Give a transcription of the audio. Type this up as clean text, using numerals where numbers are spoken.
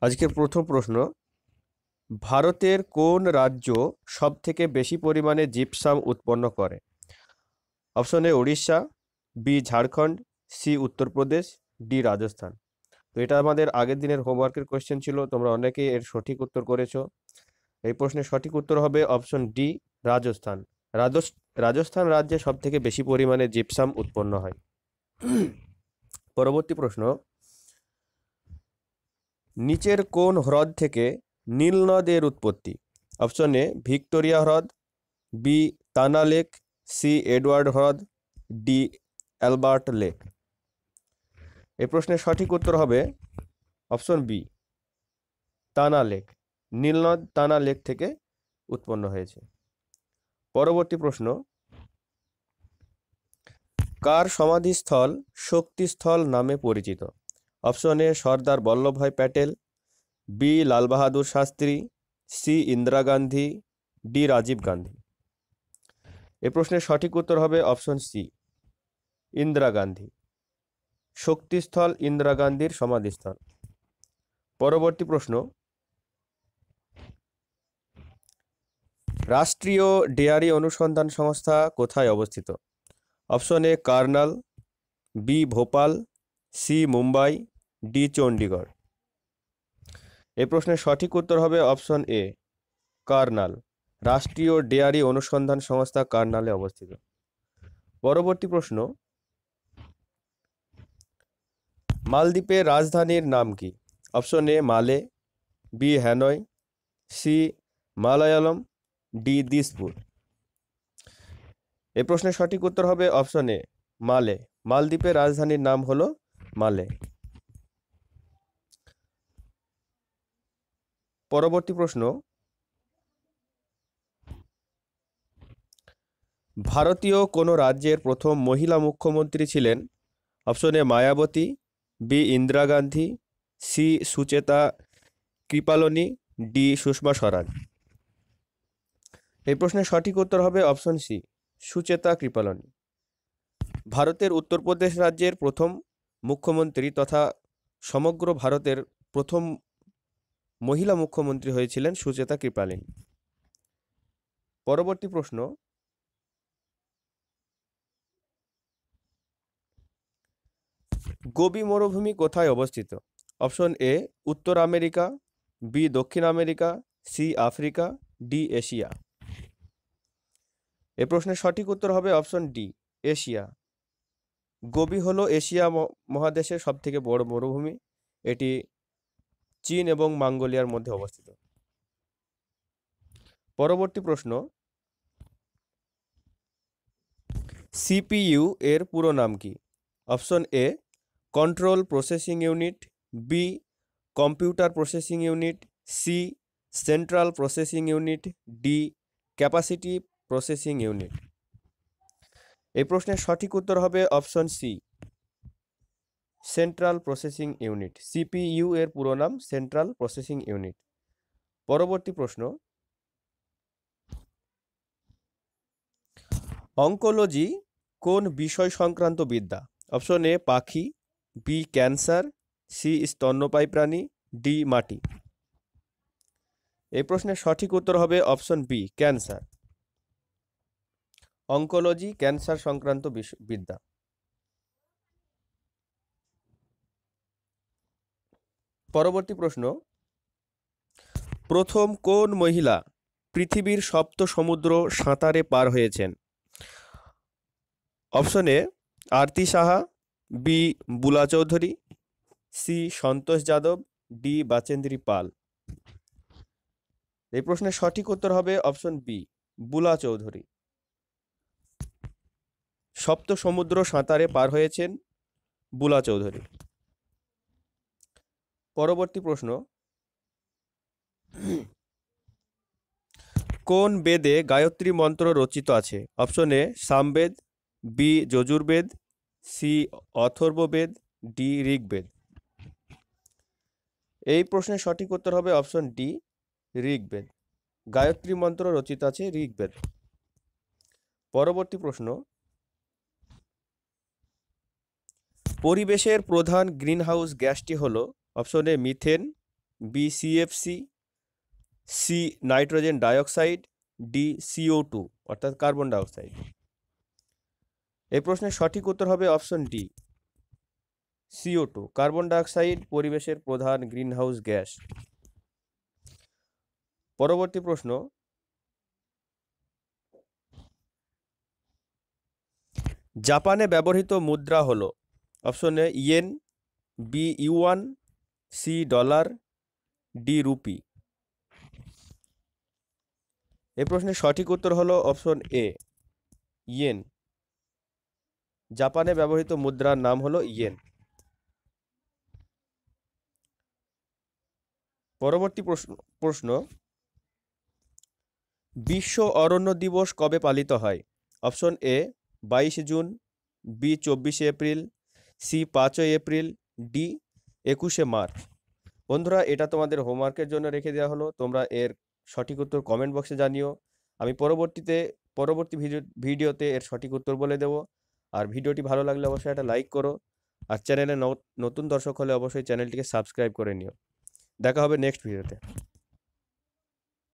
আজকের প্রথম প্রশ্ন, ভারতের কোন রাজ্য সবথেকে বেশি পরিমাণে জিপসাম উৎপন্ন করে? Option A Orissa, B Jharkhand, C Uttar Pradesh, D Rajasthan. তো এটা আমাদের আগের দিনের হোমওয়ার্কের কোয়েশ্চেন ছিল, তোমরা অনেকেই এর সঠিক উত্তর করেছো। এই প্রশ্নের সঠিক উত্তর হবে অপশন ডি রাজস্থান। রাজস্থান রাজ্যে সবথেকে বেশি পরিমাণে জিপসাম উৎপন্ন হয়। পরবর্তী প্রশ্ন, নিচের কোন হ্রদ থেকে নীল নদের উৎপত্তি? অপশন এ ভিক্টোরিয়া হ্রদ, বি তানা লেক, সি এডওয়ার্ড হ্রদ, ডি অ্যালবার্ট লেক। এই প্রশ্নের সঠিক উত্তর হবে অপশন বি তানা লেক। নীলনদ তানা লেক থেকে উৎপন্ন হয়েছে। পরবর্তী প্রশ্ন, কার সমাধিস্থল শক্তিস্থল নামে পরিচিত? Option A Sardar Vallabhbhai Patel, B Lal Bahadur Shastri, C Indira Gandhi, D Rajiv Gandhi. এই প্রশ্নের সঠিক উত্তর হবে অপশন সি ইন্দিরা গান্ধী। শক্তিস্থল ইন্দিরা গান্ধীর সমাধিস্থল। পরবর্তী প্রশ্ন, রাষ্ট্রীয় ডেয়ারি অনুসন্ধান সংস্থা কোথায় অবস্থিত? Option A Karnal, B Bhopal, C Mumbai, D Chandigarh. এই প্রশ্নের সঠিক উত্তর হবে অপশন এ কার্নাল। রাষ্ট্রীয় ডেয়ারি অনুসন্ধান সংস্থা কার্নালে অবস্থিত। পরবর্তী প্রশ্ন, মালদ্বীপের রাজধানীর নাম কি? Option A Male, B Hanoi, C Malayalam, D Dispur. এই প্রশ্নের সঠিক উত্তর হবে অপশন এ মালে। মালদ্বীপের রাজধানীর নাম হলো মালে। পরবর্তী প্রশ্ন, ভারতীয় কোনো রাজ্যের প্রথম মহিলা মুখ্যমন্ত্রী ছিলেন? Option A Mayawati, B Indira Gandhi, C Sucheta Kripalani, D Sushma Swaraj. এই প্রশ্নের সঠিক উত্তর হবে অপশন সি সুচেতা কৃপালনী। ভারতের উত্তরপ্রদেশ রাজ্যের প্রথম মুখ্যমন্ত্রী তথা সমগ্র ভারতের প্রথম মহিলা মুখ্যমন্ত্রী হয়েছিলেন সুচেতা কৃপালিনী। পরবর্তী প্রশ্ন, গোবি মরুভূমি কোথায় অবস্থিত? অপশন এ উত্তর আমেরিকা, বি দক্ষিণ America, C Africa, D Asia. এ প্রশ্নের সঠিক উত্তর হবে অপশন ডি এশিয়া। গোবি হলো এশিয়া মহাদেশের সব থেকে বড় মরুভূমি। এটি চীন এবং মঙ্গোলিয়ার মধ্যে অবস্থিত। পরবর্তী প্রশ্ন, সিপিইউ এর পুরো নাম কি? Option A control processing unit, B computer processing unit, C central processing unit, D capacity processing unit. এই প্রশ্নের সঠিক উত্তর হবে option C central processing unit. CPU এর পুরো নাম সেন্ট্রাল প্রসেসিং ইউনিট। পরবর্তী প্রশ্ন, অঙ্কোলজি কোন বিষয় সংক্রান্ত বিদ্যা? অপশন এ পাখি, বি ক্যান্সার, সি স্তন্যপায়ী প্রাণী, ডি মাটি। এই প্রশ্নের সঠিক উত্তর হবে option B cancer. Oncology cancer সংক্রান্ত বিদ্যা। পরবর্তী প্রশ্ন, প্রথম কোন মহিলা পৃথিবীর সপ্ত সমুদ্র সাঁতারে পার হয়েছেন? Option A Arati Saha, B Bula Chowdhury, C Santosh Yadav, D Bachendri Pal. এই প্রশ্নের সঠিক উত্তর হবে অপশন বি বুলা চৌধুরী। সপ্ত সমুদ্র সাঁতারে পার হয়েছেন বুলা চৌধুরী। পরবর্তী প্রশ্ন, কোন বেদে গায়ত্রী মন্ত্র রচিত আছে? Option A Samaveda, B Yajurveda, C Atharvaveda, D Rigveda. এই প্রশ্নের সঠিক উত্তর হবে অপশন ডি ঋগ্বেদ। গায়ত্রী মন্ত্র রচিত আছে ঋগ্বেদ। পরবর্তী প্রশ্ন, পরিবেশের প্রধান গ্রিনহাউস গ্যাসটি হলো? Option A methane, B CFC, C nitrogen dioxide, D CO2 অর্থাৎ কার্বন ডাইঅক্সাইড। এই প্রশ্নের সঠিক উত্তর হবে option D CO2। Carbon dioxide পরিবেশের প্রধান গ্রিনহাউস গ্যাস। পরবর্তী প্রশ্ন, জাপানে ব্যবহৃত মুদ্রা হলো option A yen, B yuan, C dollar, D rupee. এই প্রশ্নের সঠিক উত্তর হলো অপশন এ ইয়েন। জাপানে ব্যবহৃত মুদ্রার নাম হলো ইয়েন। পরবর্তী প্রশ্ন, বিশ্ব অরণ্য দিবস কবে পালিত হয়? Option A 22 June, B 24 April, C 5 April, D 21 March. বন্ধুরা, এটা তোমাদের হোমওয়ার্কের জন্য রেখে দেওয়া হলো, তোমরা এর সঠিক উত্তর কমেন্ট বক্সে জানিও। আমি পরবর্তী ভিডিওতে এর সঠিক উত্তর বলে দেব। আর ভিডিওটি ভালো লাগলে অবশ্যই একটা লাইক করো, আর চ্যানেলে নতুন দর্শক হলে অবশ্যই চ্যানেলটিকে সাবস্ক্রাইব করে নিও। দেখা হবে নেক্সট ভিডিওতে।